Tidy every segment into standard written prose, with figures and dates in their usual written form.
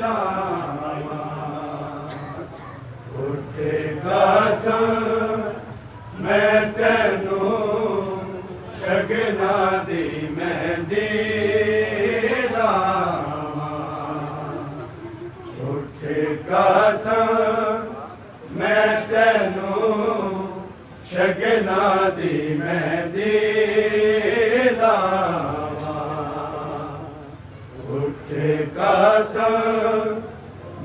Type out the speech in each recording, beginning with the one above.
ਲਾਵਾਂ ਉੱਠੇਗਾ ਸਾਂ ਮੈਂ ਤੈਨੂੰ ਸ਼ਗਨਾਂ ਦੀ ਮਹਿੰਦੀ ਲਾਵਾਂ ਉੱਠੇਗਾ ਸਾਂ ਮੈਂ ਤੈਨੂੰ ਸ਼ਗਨਾਂ ਦੀ ਮਹਿੰਦੀ ਲਾਵਾਂ ਉੱਠੇਗਾ ਸਾਂ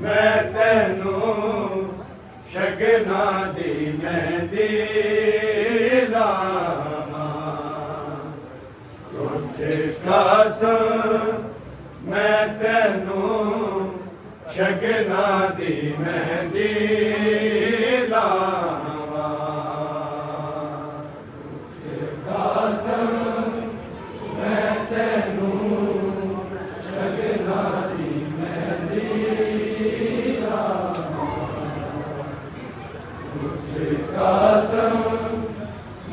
ਮੈਂ ਤੈਨੂੰ ਸ਼ਗਨਾਂ ਦੀ ਮਹਿੰਦੀ ਲਾਵਾਂ ਉੱਠੇਗਾ ਸਾਂ ਮੈਂ ਤੈਨੂੰ ਸ਼ਗਨਾਂ ਦੀ ਮਹਿੰਦੀ ਲਾਵਾਂ ਉੱਠੇਗਾ ਸਾਂ ਮੈਂ ਤੈਨੂੰ ਸ਼ਗਨਾਂ ਦੀ ਮਹਿੰਦੀ ਲਾਵਾਂ ਉੱਠੇਗਾ ਸਾਂ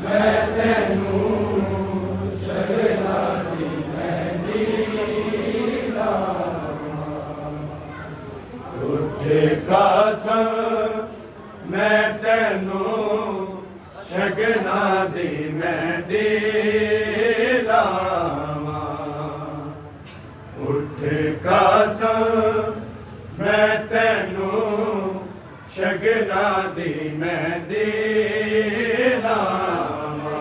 ਮੈਂ ਤੈਨੂੰ ਸ਼ਗਨਾਂ ਦੀ ਮਹਿੰਦੀ ਲਾਵਾਂ ਉੱਠੇਗਾ ਸਾਂ ਮੈਂ ਤੈਨੂੰ ਸ਼ਗਨਾਂ ਦੀ ਮਹਿੰਦੀ ਲਾਵਾਂ ਉੱਠੇਗਾ ਸਾਂ ਮੈਂ ਤੈਨੂੰ ਸ਼ਗਨਾਂ ਦੀ ਮਹਿੰਦੀ ਲਾਵਾਂ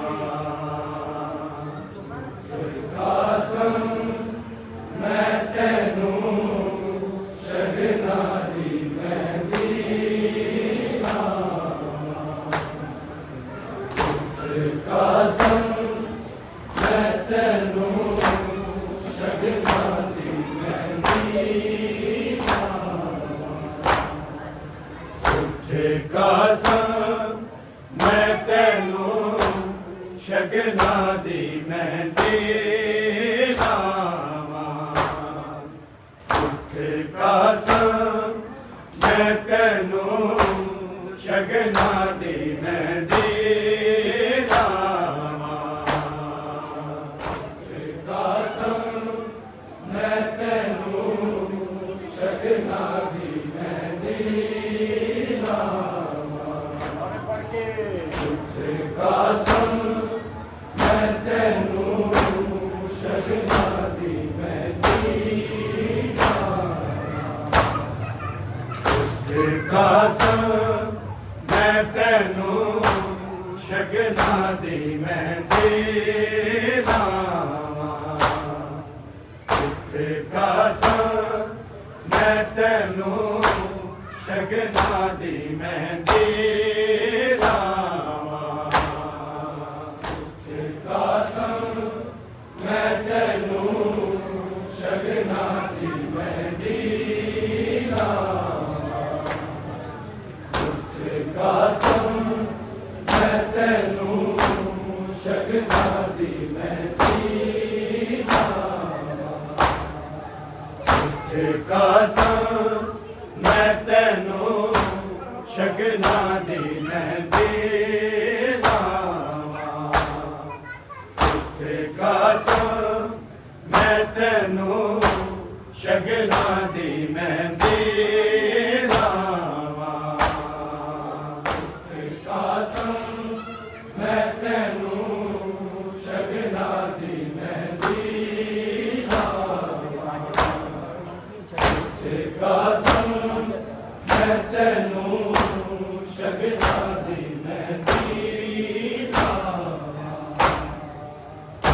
ਉੱਠੇਗਾ ਸਾਂ ਮੈਂ ਤੈਨੂੰ ਸ਼ਗਨਾਂ ਦੀ ਮਹਿੰਦੀ ਲਾਵਾਂ ਉੱਠੇਗਾ ਸਾਂ ਮੈਂ ਤੈਨੂੰ ਸ਼ਗਨਾਂ ਦੀ ਮਹਿੰਦੀ ਉੱਠੇਗਾ ਸਾਂ ਮੈਂ ਤੈਨੂੰ ਸ਼ਗਨਾਂ ਦੀ ਮਹਿੰਦੀ ਲਾਵਾਂ ਉੱਠੇਗਾ ਸਾਂ ਮੈਂ ਤੈਨੂੰ ਸ਼ਗਨਾਂ ਦੀ ਮਹਿੰਦੀ ਲਾਵਾਂ ਉੱਠੇਗਾ ਸਾਂ ਮੈਂ ਤੈਨੂੰ ਸ਼ਗਨਾਂ ਦੀ ਮਹਿੰਦੀ ਲਾਵਾਂ ਉੱਠੇਗਾ ਸਾਂ ਮੈਂ ਤੈਨੂੰ ਸ਼ਗਨਾਂ ਦੀ ਮਹਿੰਦੀ ਉੱਠੇਗਾ ਸਾਂ ਮੈਂ ਤੈਨੂੰ ਸ਼ਗਨਾਂ ਦੀ ਮਹਿੰਦੀ ਲਾਵਾਂ ਉੱਠੇਗਾ ਸਾਂ ਮੈਂ ਤੈਨੂੰ ਸ਼ਗਨਾਂ ਦੀ ਮਹਿੰਦੀ ਲਾਵਾਂ ਉੱਠੇਗਾ ਸਾਂ ਮੈਂ ਤੈਨੂੰ ਸ਼ਗਨਾਂ ਦੀ ਮਹਿੰਦੀ ਲਾਵਾਂ ਉੱਠੇਗਾ ਸਾਂ ਮੈਂ ਤੈਨੂੰ ਸ਼ਗਨਾਂ ਦੀ ਮਹਿੰਦੀ ਲਾਵਾਂ ਉੱਠੇਗਾ ਸਾਂ ਮੈਂ ਤੈਨੂੰ ਸ਼ਗਨਾਂ ਦੀ ਮਹਿੰਦੀ ਲਾਵਾਂ ਉੱਠੇਗਾ ਸਾਂ ਮੈਂ ਤੈਨੂੰ ਸ਼ਗਨਾਂ ਦੀ ਮਹਿੰਦੀ ਲਾਵਾਂ ਉੱਠੇਗਾ ਸਾਂ ਮੈਂ ਤੈਨੂੰ ਸ਼ਗਨਾਂ ਦੀ ਮਹਿੰਦੀ ਲਾਵਾਂ ਉੱਠੇਗਾ ਸਾਂ ਮੈਂ ਤੈਨੂੰ ਸ਼ਗਨਾਂ ਦੀ ਮਹਿੰਦੀ ਲਾਵਾਂ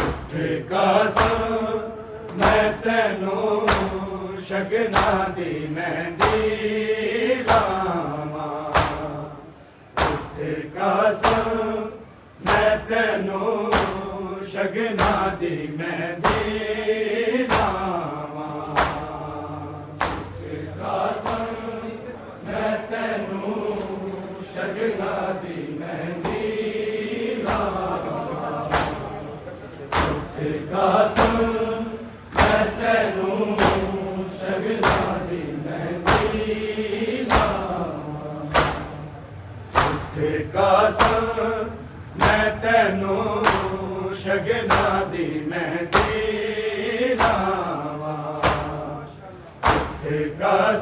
ਉੱਠੇਗਾ ਸਾਂ ਮੈਂ ਤੈਨੂੰ ਸ਼ਗਨਾਂ ਦੀ ਮਹਿੰਦੀ ਲਾਵਾਂ ਉੱਠੇਗਾ ਸਾਂ ਮੈਂ ਤੈਨੂੰ ਸ਼ਗਨਾਂ ਦੀ ਮਹਿੰਦੀ ਲਾਵਾਂ ਉੱਠੇਗਾ ਸਾਂ ਮੈਂ ਤੈਨੂੰ ਸ਼ਗਨਾਂ ਦੀ ਮਹਿੰਦੀ ਲਾਵਾਂ ਉੱਠੇਗਾ ਸਾਂ ਮੈਂ ਤੈਨੂੰ ਸ਼ਗਨਾਂ ਦੀ ਮਹਿੰਦੀ ਲਾਵਾਂ ਉੱਠੇਗਾ ਸਾਂ ਮੈਂ ਤੈਨੂੰ ਸ਼ਗਨਾਂ ਦੀ ਮਹਿੰਦੀ ਲਾਵਾਂ ਉੱਠੇਗਾ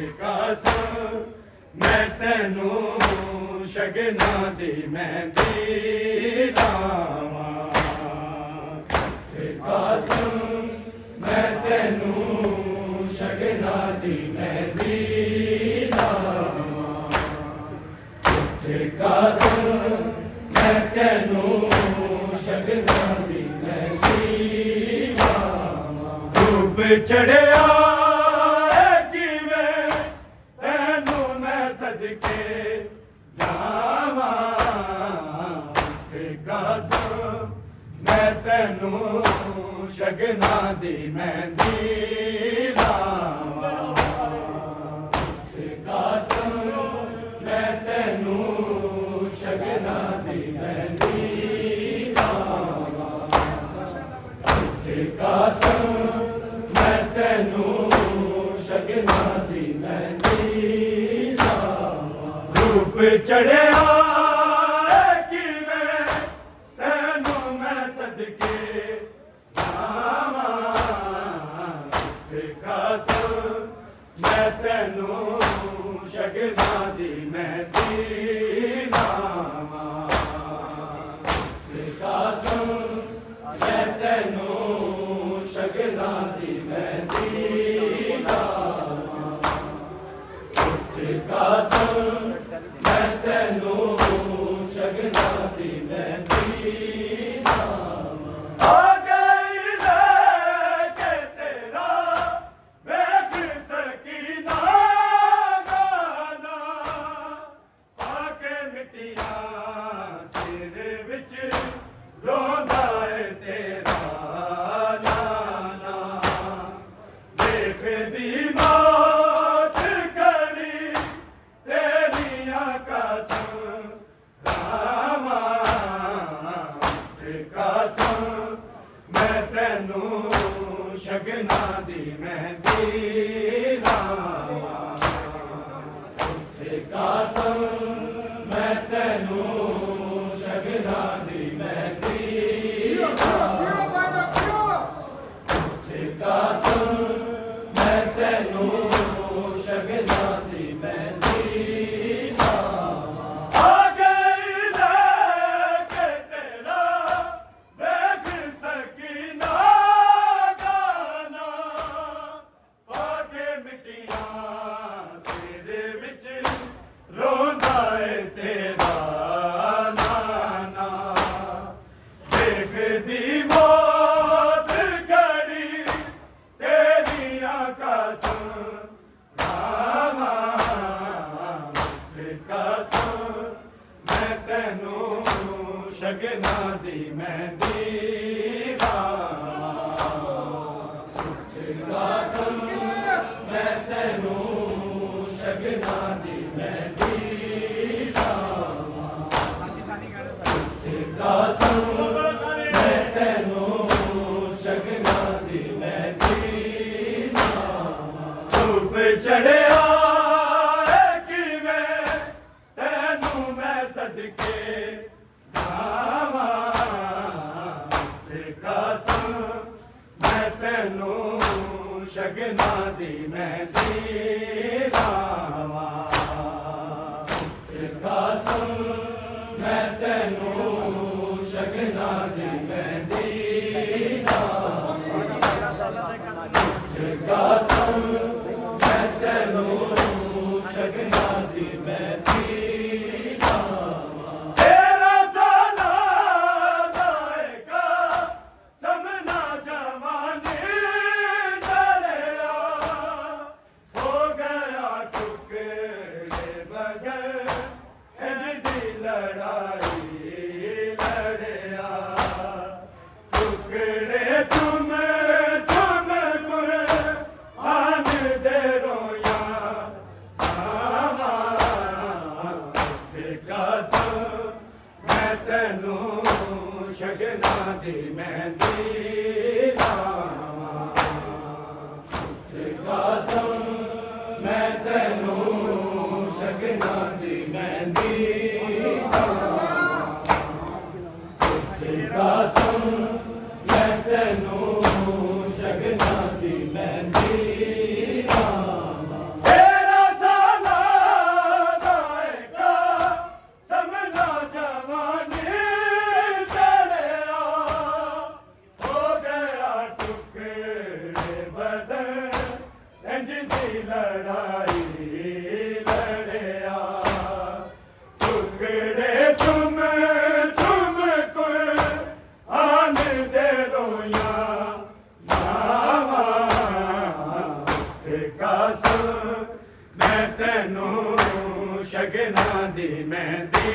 ਕਾਸਮ ਮੈਂ ਤੈਨੂੰ ਸ਼ਗਨਾਂ ਦੀ ਮਹਿੰਦੀ ਲਾਵਾਂ ਕਾਸਮ ਮੈਂ ਤੈਨੂੰ ਸ਼ਗਨਾਂ ਦੀ ਮਹਿੰਦੀ ਲਾਵਾਂ ਕਾਸਮ ਮੈਂ ਤੈਨੂੰ ਸ਼ਗਨਾਂ ਦੀ ਮਹਿੰਦੀ ਲਾਵਾਂ ਧੁੱਪ ਚੜਿਆ ਕਿਵੇਂ ਤੈਨੂੰ ਮੈਂ ਸਦਕੇ ਜਾਵਾਂ ਕਾਸਮ ਮੈਂ ਤੈਨੂੰ ਸ਼ਗਨਾਂ ਦੀ ਮਹਿੰਦੀ ਲਾਵਾਂ ਕਾਸਮ ਮੈਂ ਤੈਨੂੰ ਸ਼ਗਨਾਂ ਦੀ ਮਹਿੰਦੀ ਲਾਵਾਂ ਕਾਸਮ ਮੈਂ ਤੈਨੂੰ ਸ਼ਗਨਾਂ ਦੀ ਮਹਿੰਦੀ ਲਾਵਾਂ ਧੁੱਪ ਚੜਿਆ ਕਿਵੇਂ ਤੈਨੂੰ ਮੈਂ ਸਦਕੇ ਜਾਵਾਂ ਕਾਸਮ ਮੈਂ ਤੈਨੂੰ ਸ਼ਗਨਾਂ ਦੀ ਮਹਿੰਦੀ ਲਾਵਾਂ ਕਾਸਮ ਮੈਂ ਤੈਨੂੰ ਸ਼ਗਨਾਂ ਦੀ ਮਹਿੰਦੀ ਲਾਵਾਂ ਕਾਸਮ ਮੈਂ ਤੈਨੂੰ ਸ਼ਗਨਾਂ ਦੀ ਮਹਿੰਦੀ ਲਾਵਾਂ ਆ ਗਈ ਲੈ ਕੇ ਤੇਰਾ ਵੇਖ ਸਕੀਨਾ ਗਾਨਾ ਆ ਕੇ ਮਿੱਟੀਆਂ ਸਿਰ ਵਿੱਚ ਰੋਂਦਾ ਏ ਤੇਰਾ ਨਾਨਾ ਦੇਖਦੀ ਮੌਤ ਕੜੀ ਤੇਰੀਆਂ ਕਸਮ ਰਾਵਾਂ ਕਾਸਮ ਮੈਂ ਤੈਨੂੰ ਸ਼ਗਨਾਂ ਦੀ ਮਹਿੰਦੀ ਲਾਵਾਂ ਕਾਸਮ ਮੈਂ ਤੈਨੂੰ ਸ਼ਗਨਾਂ ਦੀ ਮਹਿੰਦੀ ਲਾਵਾਂ ਕਾਸਮ ਮੈਂ ਤੈਨੂੰ ਸ਼ਗਨਾਂ ਦੀ ਮਹਿੰਦੀ ਲਾਵਾਂ ਆ ਗਈ ਲੈ ਕੇ ਤੇਰਾ ਵੇਖ ਸਕੀਨਾ ਗਾਨਾ ਪਾ ਕੇ ਮਿੱਟੀਆਂ ਸਿਰ ਵਿੱਚ ਰੋਂਦਾ ਏ ਤੇਰਾ ਨਾਨਾ ਦੇਖਦੀ ਮੌਤ ਘੜੀ ਤੇਰੀਆਂ ਕਸਮ ਰਾਵਾਂ ਕਾਸਮ ਮੈਂ ਤੈਨੂੰ ਸ਼ਗਨਾਂ ਦੀ ਮਹਿੰਦੀ ਲਾਵਾਂ ਕਾਸਮ ਮੈਂ ਤੈਨੂੰ ਸ਼ਗਨਾਂ ਦੀ ਮਹਿੰਦੀ ਲਾਵਾਂ ਕਾਸਮ ਮੈਂ ਤੈਨੂੰ ਸ਼ਗਨਾਂ ਦੀ ਮਹਿੰਦੀ ਲਾਵਾਂ ਧੁੱਪ ਚੜਿਆ ਕਿਵੇਂ ਤੈਨੂੰ ਮੈਂ ਸਦਕੇ ਜਾਵਾਂ ਕਾਸਮ ਮੈਂ ਤੈਨੂੰ ਸ਼ਗਨਾਂ ਦੀ ਮਹਿੰਦੀ ਲਾਵਾਂ ਕਾਸਮ ਮੈਂ ਤੈਨੂੰ ਸ਼ਗਨਾਂ ਦੀ ਮਹਿੰਦੀ ਲਾਵਾਂ ਕਾਸਮ ਮੈਂ ਤੈਨੂੰ ਸ਼ਗਨਾਂ ਦੀ ਮਹਿੰਦੀ ਲਾਵਾਂ ਤੇਰਾ ਸਾਨਾ ਦਾਏਗਾ ਸਮਨਾ ਜਵਾਨੀ ਦਰਿਆ ਹੋ ਗਿਆ ਟੁਕੜੇ ਬਗੈਰ ਇੰਜ ਦੀ ਲੜਾਈ ਲੜਿਆ ਟੁਕੜੇ ਤੁਮ ਕੁਰਆਨ ਦੇ ਰੋਇਆ ਆਵਾਂ ਕਾਸਮ ਮੈਂ ਤੈਨੂੰ ਸ਼ਗਨਾਂ ਦੀ ਮਹਿੰਦੀ ਲਾਵਾਂ ਕਾਸਮ ਮੈਂ ਤੈਨੂੰ ਸ਼ਗਨਾਂ ਦੀ ਮਹਿੰਦੀ ਲਾਵਾਂ ਕਾਸਮ ਮੈਂ ਤੈਨੂੰ ਸ਼ਗਨਾਂ ਦੀ ਮਹਿੰਦੀ ਲਾਵਾਂ ਤੇਰਾ लड़ाई लड़या टुकड़े तुम कुरआन दे रोया मावा कसम मैं तेनू शगना दी मेहंदी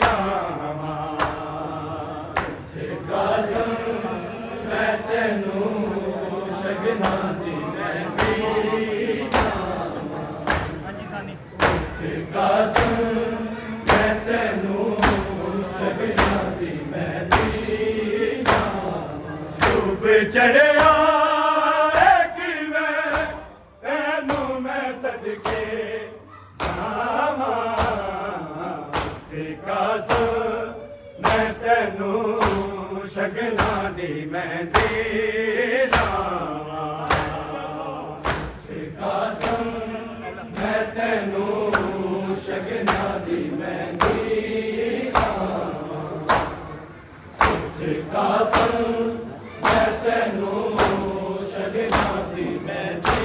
लावा कसम मैं तेनू शगना दी मेहंदी कसम मैं तेनू शगना दी मेहंदी डूब चढ़िया तेनू मैं सदके जावा कसम मैं तेनू शगना दी मेहंदी लावा कसम मैं तेनू शगना दी मेहंदी लावा कसम मैं तेनू शगना दी मेहंदी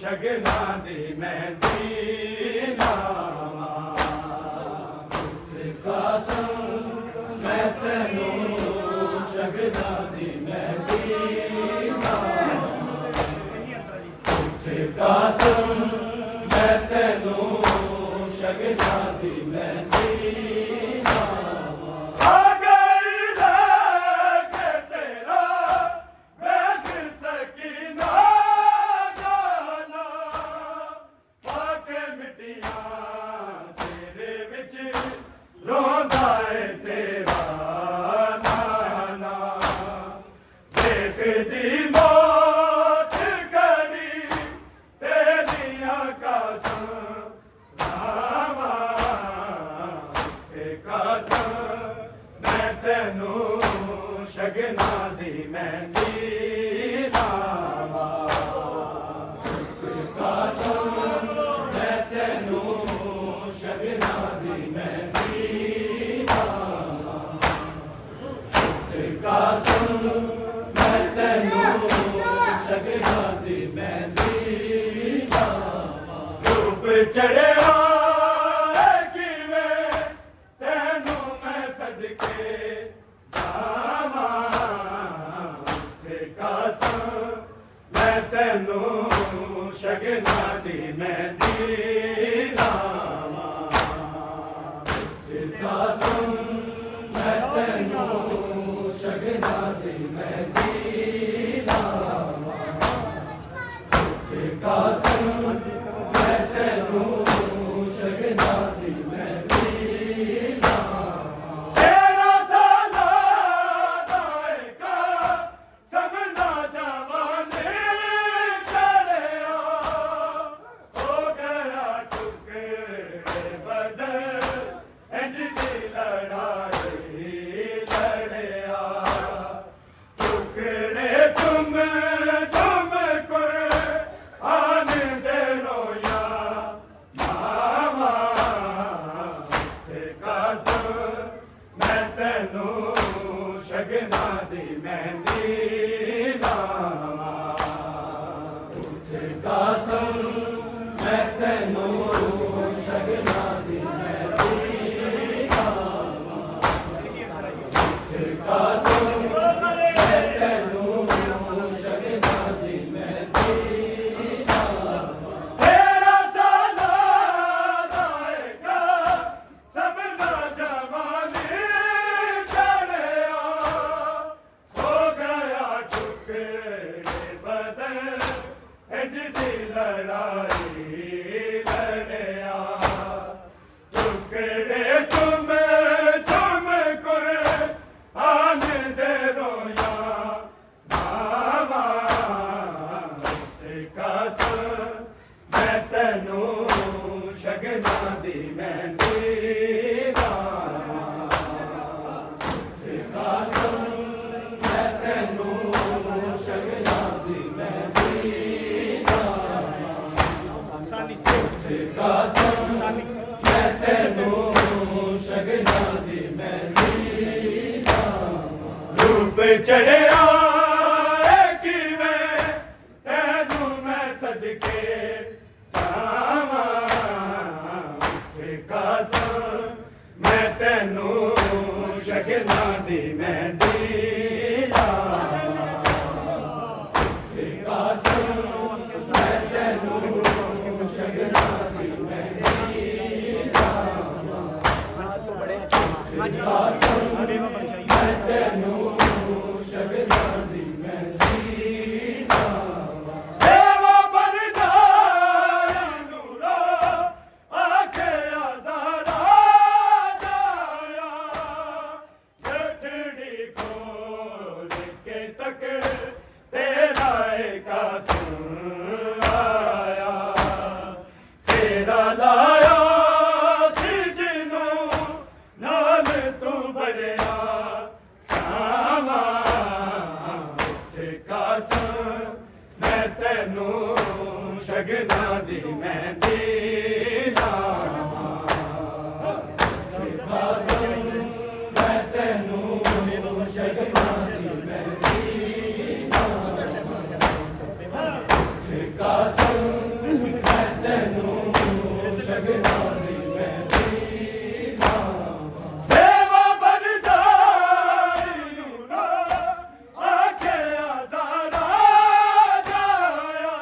शगना दी मेहंदी लावा कसम मैं तेनू शगना दी मेहंदी लावा कसम मैं तेनू शगना दी मेहंदी शगना दी मेहंदी लावा कसम मैं तेनू शगना दी मेहंदी लावा कसम मैं तेनू शगना दी मेहंदी लावा धूप चढ़िया तेनू मैं सदके मैं तेनू शगना दी मेहंदी लावा कसम मैं तेनू शगना दी मेहंदी लावा कसम मैं तेनू शगना दी मेहंदी शगना दी मेहंदी लावा कसम मैं तेनू शगना दी मेहंदी लावा कसम मैं तेनू शगना दी मेहंदी लावा तेरा साला दाएगा सबना जवानी लड़ाई लड़या टुकड़े तुम कुरआन दे रोया बाबा ਸ਼ਗਨਾਂ ਦੀ ਮਹਿੰਦੀ ਲਾਵਾਂ ਕਾਸਮ ਮੈਂ ਤੈਨੂੰ ਸ਼ਗਨਾਂ ਦੀ ਮਹਿੰਦੀ ਲਾਵਾਂ ਸਾਨੀ ਕਾਸਮ ਮੈਂ ਤੈਨੂੰ ਸ਼ਗਨਾਂ ਦੀ ਮਹਿੰਦੀ ਲਾਵਾਂ ਰੂਪ ਚੜਿਆ ਕਿਵੇਂ ਤੈਨੂੰ ਮੈਂ ਸਦਕੇ ਮੈਂ ਤੈਨੂੰ ਸ਼ਗਨਾਂ ਦੀ ਮਹਿੰਦੀ ਲਾਵਾਂ ਕਾਸਮ ਮੈਂ ਤੈਨੂੰ ਸ਼ਗਨਾਂ ਦੀ ਮਹਿੰਦੀ ਲਾਵਾਂ ਕਾਸਮ ਮੈਂ ਤੈਨੂੰ ਸ਼ਗਨਾਂ ਦੀ ਮਹਿੰਦੀ ਲਾਵਾਂ ਦੇਵਾ ਬਰਦਾਇਆ ਨੂਰਾ ਆਖੇ ਆਜ਼ਾਦਾ ਮੈਂ ਤੈਨੂੰ ਸ਼ਗਨਾਂ ਦੀ ਮਹਿੰਦੀ ਲਾਵਾਂ ਕਾਸਮ ਮੈਂ ਤੈਨੂੰ ਸ਼ਗਨਾਂ ਦੀ ਮਹਿੰਦੀ ਲਾਵਾਂ ਕਾਸਮ ਮੈਂ ਤੈਨੂੰ ਸ਼ਗਨਾਂ ਦੀ ਮਹਿੰਦੀ ਲਾਵਾਂ ਦੇਵਾ ਬਰਦਾਈ ਨੂਰਾ ਆਖੇ ਆਜ਼ਾਦਾ ਜਾਇਆ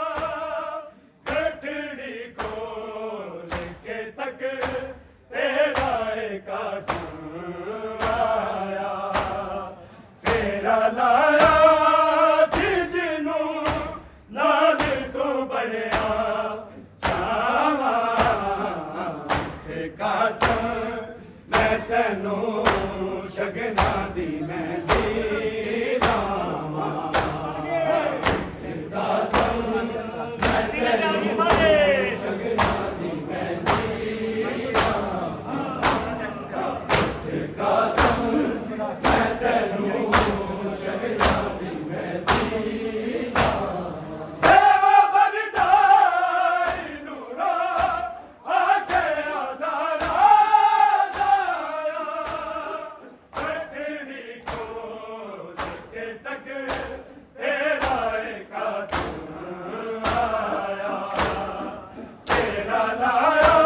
ਗੱਠੜੀ ਖੋਲ ਕੇ ਤੱਕ ਤੇਰਾ ਕਾਸਮ ਆਇਆ ਸੇਰਾ ਲਾਇਆ ਸੀ ਜਿਹਨੂੰ ਨਾਲ ਤੂੰ ਬਣਿਆ ਕਾਸਮ ਮੈਂ ਤੈਨੂੰ ਸ਼ਗਨਾਂ ਦੀ ਮਹਿੰਦੀ ਲਾਵਾਂ ਕਾਸਮ ਮੈਂ ਤੈਨੂੰ ਸ਼ਗਨਾਂ ਦੀ ਮਹਿੰਦੀ ਲਾਵਾਂ ਕਾਸਮ ਮੈਂ ਤੈਨੂੰ ਸ਼ਗਨਾਂ ਦੀ ਮਹਿੰਦੀ ਲਾਵਾਂ ਦੇਵਾ ਬਰਦਾਈ ਨੂਰਾ ਆਖੇ ਆਜ਼ਾਦਾ ਜਾਇਆ ਗੱਠੜੀ ਖੋਲ ਕੇ ਤੱਕ ਤੇਰਾ ਕਾਸਮ ਆਇਆ ਸੇਰਾ ਲਾਇਆ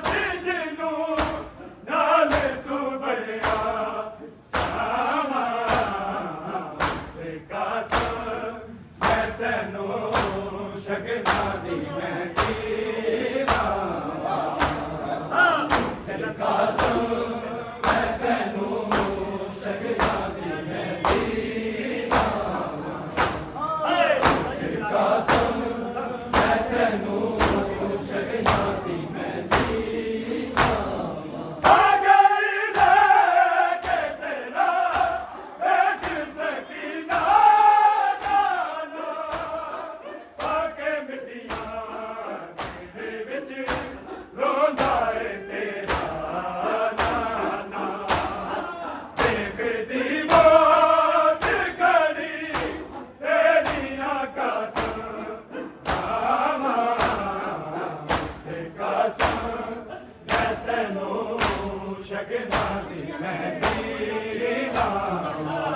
ਸੀ ਜਿਹਨੂੰ ਨਾਲ ਤੂੰ ਬਣਿਆ ਕਾਸਮ ਮੈਂ ਤੈਨੂੰ ਸ਼ਗਨਾਂ ਦੀ ਮਹਿੰਦੀ ਲਾਵਾਂ ਕਾਸਮ ਮੈਂ ਤੈਨੂੰ ਸ਼ਗਨਾਂ ਦੀ ਮਹਿੰਦੀ ਲਾਵਾਂ ਕਾਸਮ ਮੈਂ ਤੈਨੂੰ ਸ਼ਗਨਾਂ ਦੀ ਮਹਿੰਦੀ ਲਾਵਾਂ ਆ ਗਈ ਲੈ ਕੇ ਤੇਰਾ ਵੇਖ ਸਕੀਨਾ ਜਾਨਾ ਪਾ ਕੇ ਮਿੱਟੀਆਂ ਸੀਨੇ ਵਿੱਚ ਰੋਂਦਾ ਏ ਤੇਰਾ ਨਾਨਾ ਦੇਖਦੀ ਮੌਤ ਘੜੀ ਤੇਰੀਆਂ ਕਾਸਮ ਲਾਵਾਂ ਕਾਸਮ ਮੈਂ ਤੈਨੂੰ ਸ਼ਗਨਾਂ ਦੀ ਮਹਿੰਦੀ ਲਾਵਾਂ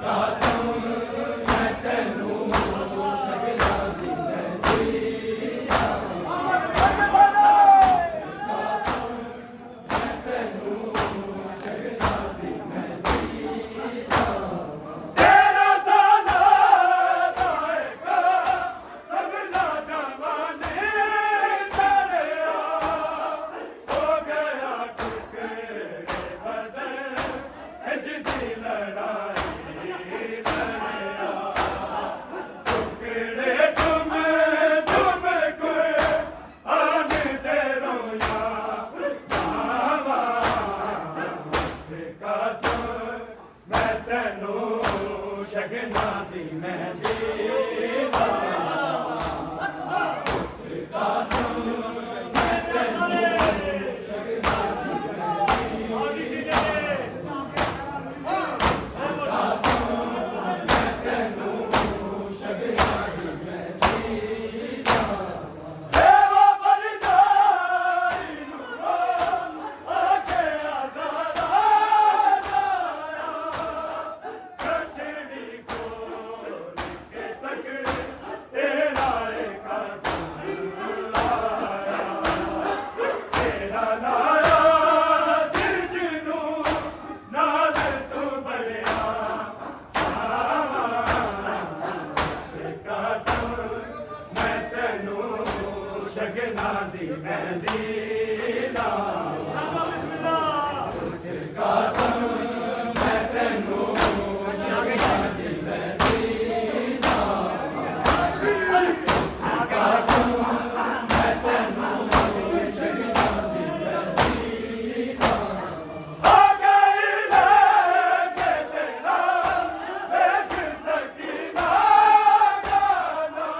ਕਾਸਮ ਮੈਂ ਤੈਨੂੰ ਸ਼ਗਨਾਂ ਦੀ ਮਹਿੰਦੀ ਲਾਵਾਂ ਕਾਸਮ ਮੈਂ ਤੈਨੂੰ ਸ਼ਗਨਾਂ ਦੀ ਮਹਿੰਦੀ ਲਾਵਾਂ ਤੇਰਾ ਸਾਨਾ ਦਾਇਕਾ ਸਭਨਾ ਜਵਾਨੇ ਚੜਿਆ ਹੋ ਗਿਆ ਟੁਕੜੇ ਬਦਨ ਇੰਜ ਦੀ ਲੜਾਈ ਲੜਿਆ ਟੁਕੜੇ ਤੁਮ ਕੋਈ ਆਨੇ ਦੇ ਰੋਇਆ ਕਾਸਮ ਮੈਂ ਤੈਨੂੰ ਸ਼ਗਨਾਂ ਦੀ ਮਹਿੰਦੀ ਲਾਵਾਂ ਕਾਸਮ ਮਹਿੰਦੀ ਲਾਵਾਂ ਕਾਸਮ ਮੈਂ ਤੈਨੂੰ ਸ਼ਗਨਾਂ ਦੀ ਮਹਿੰਦੀ ਲਾਵਾਂ ਕਾਸਮ ਮੈਂ ਤੈਨੂੰ ਸ਼ਗਨਾਂ ਦੀ ਮਹਿੰਦੀ ਲਾਵਾਂ ਆ ਗਈ ਲੈ ਕੇ ਤੇਰਾ ਵੇਖ ਸਕੀਨਾ ਗਾਨਾ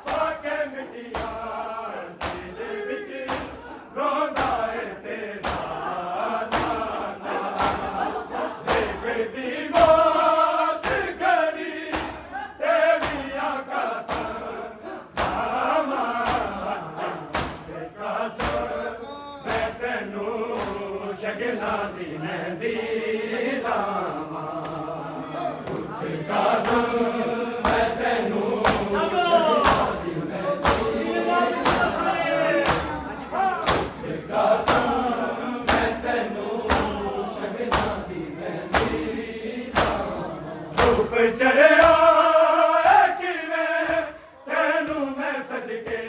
ਪਾ ਕੇ ਮਿੱਟੀਆਂ ਸਿਰ ਵਿੱਚ ਰੋਂਦਾ ਏ ਤੇਰਾ ਦੇਖਦੀ ਮੌਤ ਘੜੀ ਤੇਰੀਆਂ ਕਸਮ ਜਾਵਾਂ ਕਸਮ ਮੈਂ ਤੈਨੂੰ ਸ਼ਗਨਾਂ ਦੀ ਮਹਿੰਦੀ ਲਾਵਾਂ ਉੱਠ ਕਸਮ ਮੈਂ ਤੈਨੂੰ ਸ਼ਗਨਾਂ ਦੀ ਮਹਿੰਦੀ ਕਸਮ ਮੈਂ ਤੈਨੂੰ ਸ਼ਗਨਾਂ ਦੀ ਮਹਿੰਦੀ ਧੁੱਪ ਚੜਿਆ ਏ ਕਿਵੇਂ ਤੈਨੂੰ ਮੈਂ ਸਦਕੇ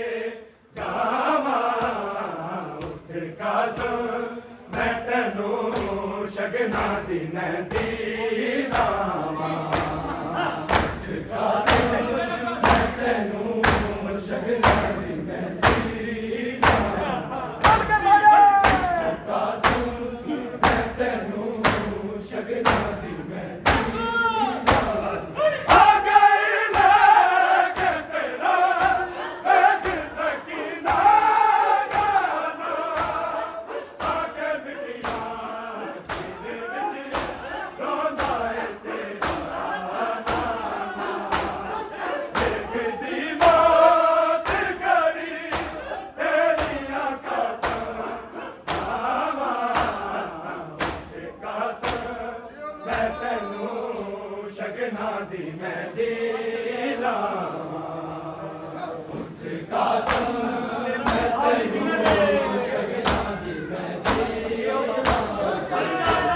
ਜਾਵਾਂ ਉੱਠ ਕਸਮ ਮੈਂ ਤੈਨੂੰ ਸ਼ਗਨਾਂ ਦੀ ਮਹਿੰਦੀ ਲਾਵਾਂ ਉੱਠ ਕਸਮ ਮੈਂ ਤੈਨੂੰ ਸ਼ਗਨਾਂ ਦੀ ਮਹਿੰਦੀ ਲਾਵਾਂ ਕਸਮ ਮੈਂ ਤੈਨੂੰ ਸ਼ਗਨਾਂ ਦੀ ਮਹਿੰਦੀ ਆ ਗਈ ਲੈ ਕੇ ਤੇਰਾ ਵੇਖ ਸਕੀਨਾ ਗਾਨਾ ਆ ਕੇ ਮਿੱਟੀਆਂ ਸਿਰ ਵਿੱਚ ਰੋਂਦਾ ਏ ਤੇਰਾ ਦੇਖਦੀ ਮੌਤ ਘੜੀ ਤੇਰੀਆਂ ਕਸਮ ਜਾਵਾਂ ਕਸਮ ਮੈਂ ਤੈਨੂੰ ਸ਼ਗਨਾਂ ਦੀ ਮਹਿੰਦੀ ਲਾਵਾਂ ਉੱਠ ਕਸਮ ਮੈਂ ਤੈਨੂੰ ਸ਼ਗਨਾਂ ਦੀ ਮਹਿੰਦੀ ਲਾਵਾਂ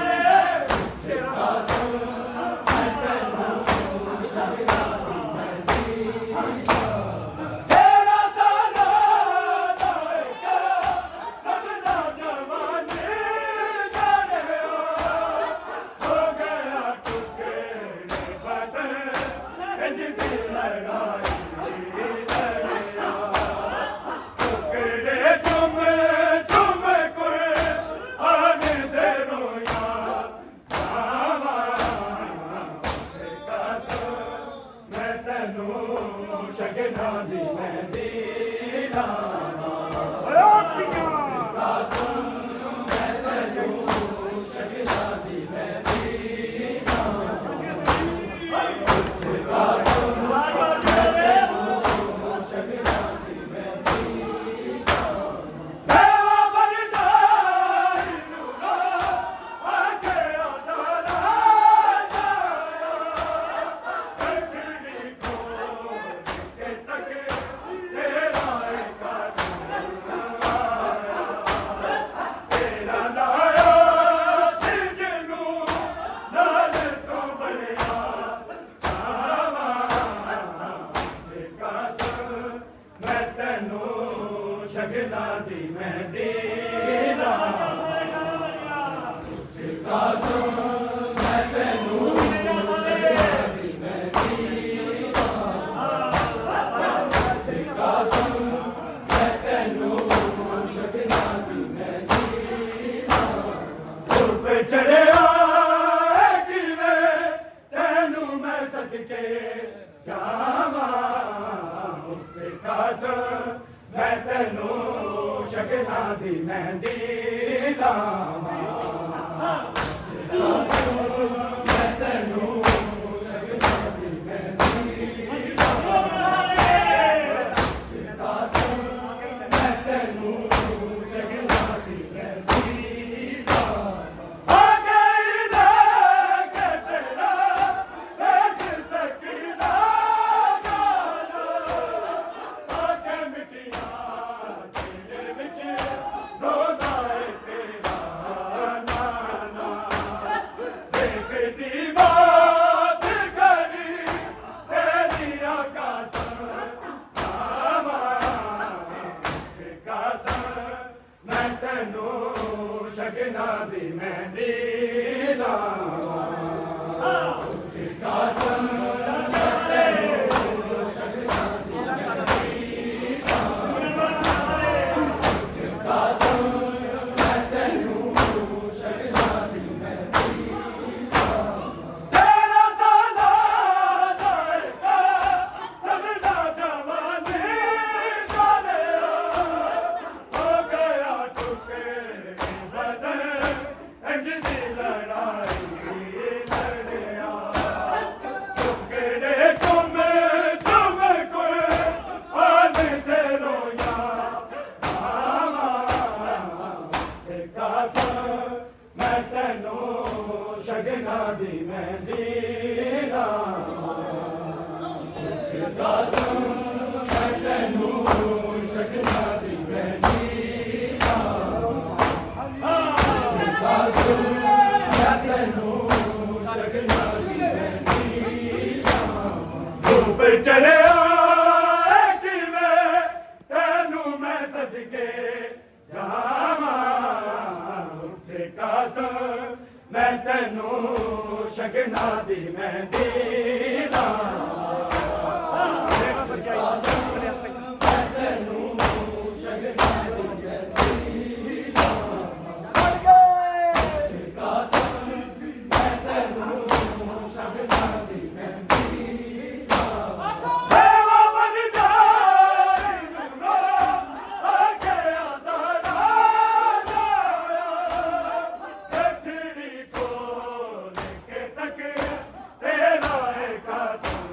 ਉੱਠ ਕਸਮ ਮੈਂ ਤੈਨੂੰ ਸ਼ਗਨਾਂ ਦੀ ਮਹਿੰਦੀ ਲਾਵਾਂ ਤੇਰਾ ਸਾਰਾ ਲਾਇਕਾ ਸਭਨਾ ਜਵਾਨੀ ਜਾਣਿਆ ਹੋ ਗਿਆ ਟੁਕੜੇ ਬਦਨ ਇੰਜ ਦੀ ਲੜਾਈ ਲੜਿਆ ਟੁਕੜੇ ਚੁੰਮ ਚੁੰਮ ਕੁਰਆਨ ਦੇ ਰੋਇਆ ਜਾਵਾਂ ਕਸਮ ਮੈਂ ਤੈਨੂੰ ਸ਼ਗਨਾਂ ਦੀ ਮਹਿੰਦੀ ਲਾਵਾਂ ਕਸਮ ਮੈਂ ਤੈਨੂੰ ਸ਼ਗਨਾਂ ਦੀ ਮਹਿੰਦੀ ਲਾਵਾਂ ਕਸਮ ਮੈਂ ਤੈਨੂੰ ਸ਼ਗਨਾਂ ਦੀ ਮਹਿੰਦੀ ਸੇਵਾ ਬਰਦਾਈ ਨੂਰਾ ਆਕੇ ਆਜ਼ਾਦਾ ਜਾਇਆ ਕੰਠੜੀ ਖੋਲ ਕੇ ਤੱਕ ਤੇਰਾ ਇੱਕ ਸੇਰਾ ਲਾਇਆ ਸਿਜ ਨੂੰ ਨਾਲ ਤੋਂ ਬਣਿਆ ਜਾਵਾਂ ਕਸਮ ਮੈਂ ਤੈਨੂੰ ਸ਼ਗਨਾਂ ਦੀ ਮਹਿੰਦੀ ਲਾਵਾਂ ਕਸਮ ਮੈਂ ਤੈਨੂੰ ਸ਼ਗਨਾਂ ਦੀ ਮਹਿੰਦੀ ਲਾਵਾਂ ਕਸਮ ਮੈਂ ਤੈਨੂੰ ਸ਼ਗਨਾਂ ਦੀ ਮਹਿੰਦੀ ਲਾਵਾਂ ਧੁੱਪ ਚੜਿਆ ਏ ਕਿਵੇਂ ਤੈਨੂੰ ਮੈਂ ਸਦਕੇ ਜਾਵਾਂ ਉੱਠ ਕਸਮ ਮੈਂ ਤੈਨੂੰ ਸ਼ਗਨਾਂ ਦੀ ਮਹਿੰਦੀ ਲਾਵਾਂ ਮੈਂ ਤੈਨੂੰ ਸ਼ਗਨਾਂ ਦੀ ਮਹਿੰਦੀ ਲਾਵਾਂ ਕਸਮ ਮੈਂ ਤੈਨੂੰ ਸ਼ਗਨਾਂ ਦੀ ਮਹਿੰਦੀ ਲਾਵਾਂ ਆ ਗਈ ਲੈ ਕੇ ਤੇਰਾ ਵੇਖ ਸਕੀਨਾ ਗਾਨਾ ਆ ਕੇ ਮਿੱਟੀਆਂ ਸਿਰ ਵਿੱਚ ਰੋਂਦਾ ਏ ਤੇਰਾ ਨਾਨਾ ਸ਼ਗਨਾਂ ਦੀ ਮਹਿੰਦੀ ਲਾਵਾਂ ਉੱਚੀ ਕਾਸਮ ਮੈਂ ਤੈਨੂੰ ਸ਼ਗਨਾਂ ਦੀ ਮਹਿੰਦੀ ਲਾਵਾਂ ਉੱਚੀ ਕਾਸਮ ਮੈਂ ਤੈਨੂੰ ਸ਼ਗਨਾਂ ਦੀ ਮਹਿੰਦੀ ਲਾਵਾਂ ਤੇਰਾ ਸਾਦਾ ਜਾਏਗਾ ਸਮਝਾ ਜਵਾਨੀ ਜਾਲਿਆ ਹੋ ਗਿਆ ਟੁਕੇ ਬਦਨ ਇੰਜ ਦੀ ਲੜਾਈ ਲੜਿਆ ਟੁਕੜੇ ਤੁਮ ਕੋਈ ਆਨੇ ਤੇ ਰੋਇਆ ਆਵਾ ਤੇ ਕਾਸਮ ਮੈਂ ਤੈਨੂੰ ਸ਼ਗਨਾਂ ਦੀ ਮਹਿੰਦੀ ਲਾਵਾਂ ਤੇ ਕਾਸਮ ਮੈਂ ਤੈਨੂੰ ਸ਼ਗਨਾਂ ਦੀ ਮਹਿੰਦੀ ਧੂਪ ਚੜਿਆ ਕਿਵੇਂ ਤੈਨੂੰ ਮੈਂ ਸਦਕੇ ਜਾਵਾਂ ਉੱਥੇ ਕਾਸਮ ਮੈਂ ਤੈਨੂੰ ਸ਼ਗਨਾਂ ਦੀ ਮਹਿੰਦੀ ਲਾਵਾਂ ਮੈਂ ਤੈਨੂੰ ਸ਼ਗਨਾਂ ਦੀ ਮਹਿੰਦੀ ਲਾਵਾਂ ਕਾਸਮ ਮੈਂ ਤੈਨੂੰ ਸ਼ਗਨਾਂ ਦੀ ਮਹਿੰਦੀ ਦੇਵਾ ਬਨ ਜਾਏ ਨੂਰਾ ਆਕੇ ਆਜ਼ਾਦਾ ਜਾਇਆ ਗੱਠੜੀ ਖੋਲ ਕੇ ਤੱਕ ਤੇਰਾ ਏ ਕਾਸਮ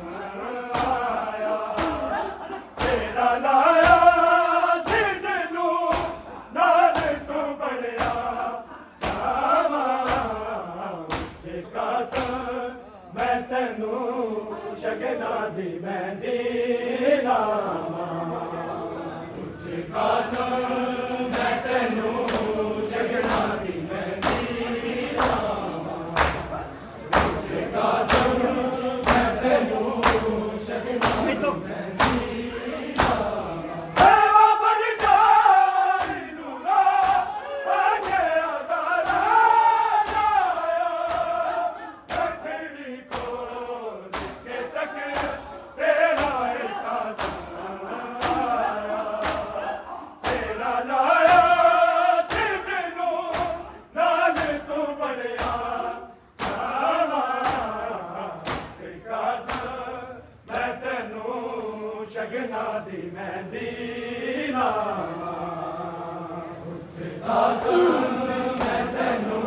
ਆਇਆ ਤੇਰਾ ਲਾਇਆ ਸੀ ਜਿਹਨੂੰ ਨਾਲ ਤੂੰ ਬੜਿਆ ਉੱਚੇ ਕਾਸਮ ਮੈਂ ਤੈਨੂੰ ਸ਼ਗਨਾਂ ਦੀ ਮਹਿੰਦੀ ਲਾਵਾਂ ਉੱਚੇ ਕਾਸਮ ਮੈਂ ਤੈਨੂੰ ਸ਼ਗਨਾਂ ਦੀ ਮਹਿੰਦੀ ਲਾਵਾਂ ਉੱਚੇ ਕਾਸਮ ਮੈਂ ਤੈਨੂੰ ਸ਼ਗਨਾਂ ਦੀ ਮਹਿੰਦੀ ਦੇਵਾ ਬਨ ਜਾਏ ਨੂਰਾ ਆਕੇ ਆਜ਼ਾਦਾ ਜਾਇਆ ਗੱਠੜੀ ਖੋਲ ਕੇ ਤੱਕ ਤੇਰਾ ਏ ਕਾਸਮ ਆਇਆ ਤੇਰਾ ਲਾਇਆ ਸੀ ਜਿਹਨੂੰ ਨਾਲ ਤੂੰ ਬੜਿਆ ਜਾਵਾਂ ਤੇ ਕਾਸਮ ਮੈਂ ਤੈਨੂੰ ਸ਼ਗਨਾਂ ਦੀ ਮਹਿੰਦੀ ਲਾਵਾਂ ਉੱਚੇ ਕਾਸਮ ਮੈਂ ਤੈਨੂੰ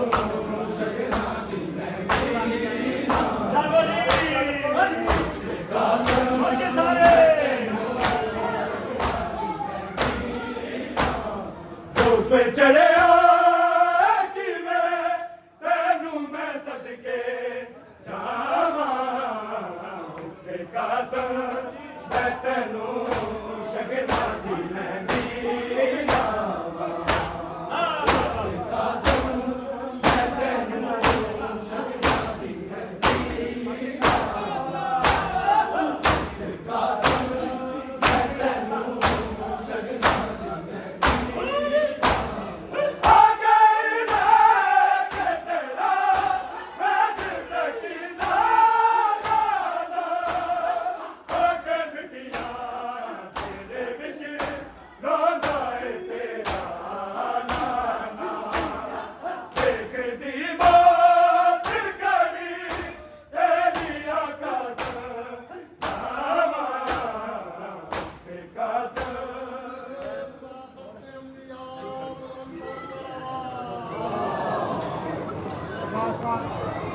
ਸ਼ਗਨਾਂ ਦੀ ਮਹਿੰਦੀ ਲਾਵਾਂ ਉੱਚੇ ਕਾਸਮ ਧੁੱਪ ਚੜਿਆ ਕਿਵੇਂ ਤੈਨੂੰ ਮੈਂ ਸਦਕੇ ਜਾਵਾਂ ਉੱਥੇ ਕਾਸਮ ਮੈਂ ਤੈਨੂੰ ਸ਼ਗਨਾਂ ਦੀ ਮਹਿੰਦੀ ਲਾਵਾਂ ਉੱਥੇ ਕਾਸਮ ਮੈਂ ਤੈਨੂੰ ਸ਼ਗਨਾਂ ਦੀ ਮਹਿੰਦੀ ਲਾਵਾਂ ਉੱਥੇ ਕਾਸਮ ਮੈਂ ਤੈਨੂੰ ਸ਼ਗਨਾਂ ਦੀ ਮਹਿੰਦੀ ਆ ਗਈ ਲੈ ਕੇ ਤੇਰਾ ਮੈਂ ਸਕੀ ਨਾ ਹੋ ਕੇ ਮਿੱਟੀਆਂ ਤੇਰੇ ਵਿੱਚ ਰੋਂਦਾ ਏ ਤੇਰਾ ਨਾਨਾ ਦੇਖਦੀ ਮੌਤ ਘੜੀ ਤੇਰੀ ਆਕਾਸ਼ ਨਾਵਾਂ ਤੇ ਕਾਸਮ Bye.